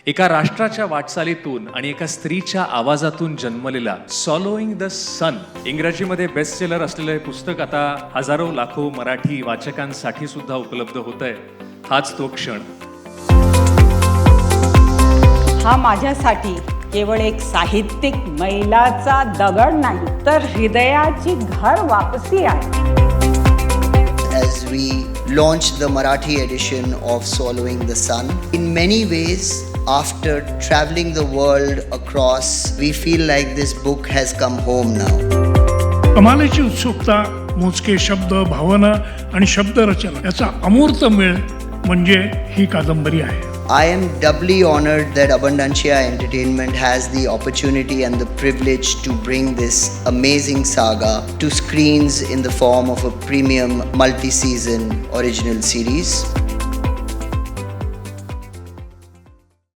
एका राष्ट्राच्या वाटचालीतून आणि एका स्त्रीच्या आवाजातून जन्मलेला सॉलोइंग द सन, इंग्रजीमध्ये बेस्ट सेलर असलेलं हे पुस्तक आता हजारो लाखो मराठी वाचकांसाठी सुद्धा उपलब्ध होत आहे. हाच तो क्षण. हा माझ्यासाठी केवळ एक साहित्यिक मैलाचा दगड नाही, तर हृदयाची घर वापसी आहे. As we launched the Marathi edition of Swallowing the Sun, in many ways, after traveling the world across, we feel like this book has come home now. कमालीची उत्सुकता, मोजके शब्द, भावना आणि शब्दरचना याचा अमूर्त मेळ म्हणजे ही कादंबरी आहे. I am doubly honored that Abundancia Entertainment has the opportunity and the privilege to bring this amazing saga to screens in the form of a premium multi-season original series.